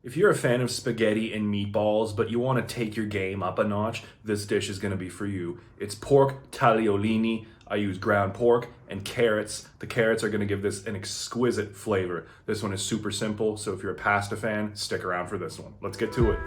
If you're a fan of spaghetti and meatballs, but you want to take your game up a notch, this dish is going to be for you. It's pork tagliolini. I use ground pork and carrots. The carrots are going to give this an exquisite flavor. This one is super simple, so if you're a pasta fan, stick around for this one. Let's get to it.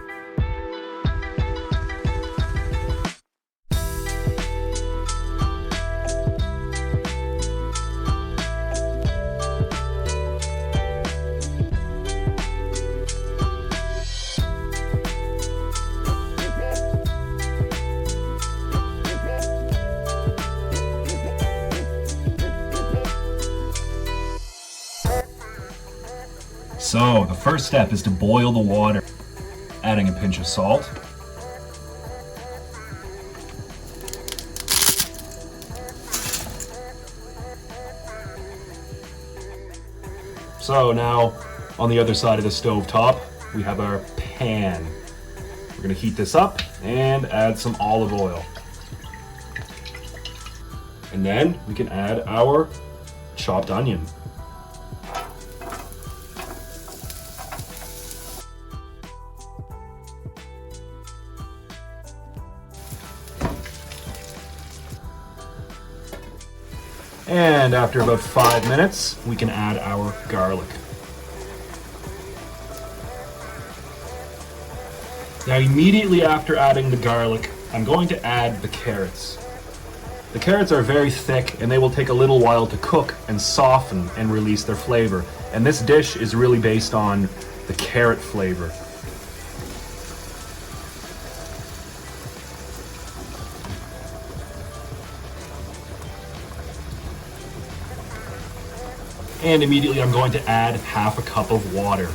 So the first step is to boil the water, adding a pinch of salt. So now on the other side of the stove top, we have our pan. We're gonna heat this up and add some olive oil. And then we can add our chopped onion. And after about 5 minutes, we can add our garlic. Now immediately after adding the garlic, I'm going to add the carrots. The carrots are very thick and they will take a little while to cook and soften and release their flavor. And this dish is really based on the carrot flavor. And immediately I'm going to add half a cup of water.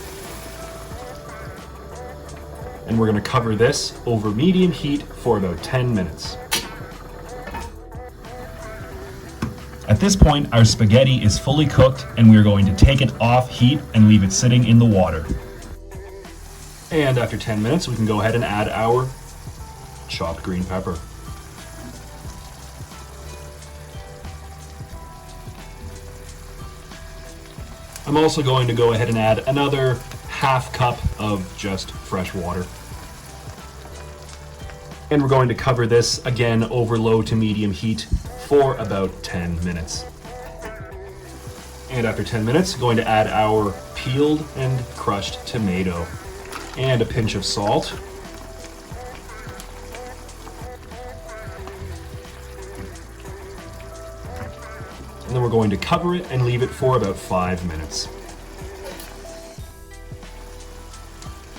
And we're going to cover this over medium heat for about 10 minutes. At this point, our spaghetti is fully cooked and we're going to take it off heat and leave it sitting in the water. And after 10 minutes, we can go ahead and add our chopped green pepper. I'm also going to go ahead and add another half cup of just fresh water. And we're going to cover this again over low to medium heat for about 10 minutes. And after 10 minutes, going to add our peeled and crushed tomato and a pinch of salt. And then we're going to cover it and leave it for about 5 minutes.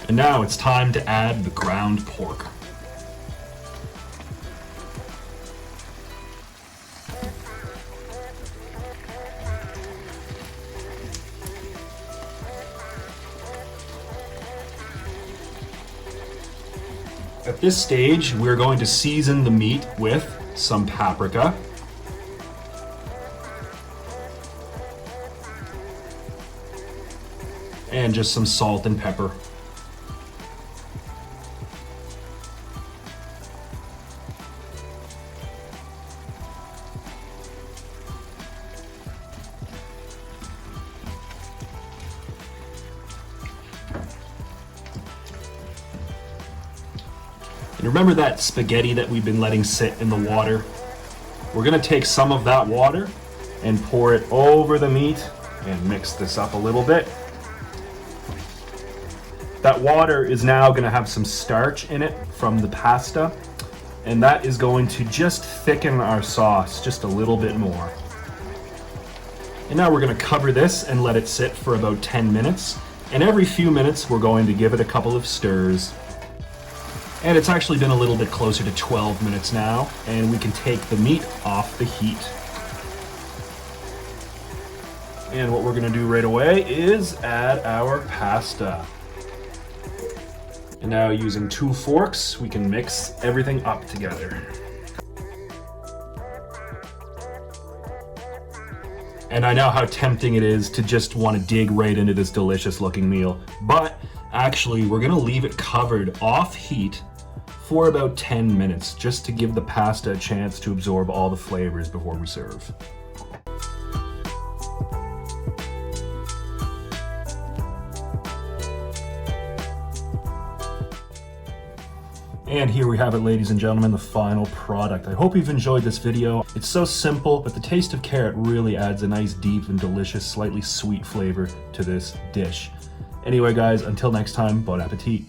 And now it's time to add the ground pork. At this stage, we're going to season the meat with some paprika, and just some salt and pepper. And remember that spaghetti that we've been letting sit in the water? We're gonna take some of that water and pour it over the meat and mix this up a little bit. That water is now going to have some starch in it from the pasta, and that is going to just thicken our sauce just a little bit more. And now we're going to cover this and let it sit for about 10 minutes, and every few minutes we're going to give it a couple of stirs. And it's actually been a little bit closer to 12 minutes now, and we can take the meat off the heat. And what we're going to do right away is add our pasta. And now using 2 forks, we can mix everything up together. And I know how tempting it is to just want to dig right into this delicious looking meal, but actually we're gonna leave it covered off heat for about 10 minutes, just to give the pasta a chance to absorb all the flavors before we serve. And here we have it, ladies and gentlemen, the final product. I hope you've enjoyed this video. It's so simple, but the taste of carrot really adds a nice, deep, and delicious, slightly sweet flavor to this dish. Anyway, guys, until next time, bon appetit.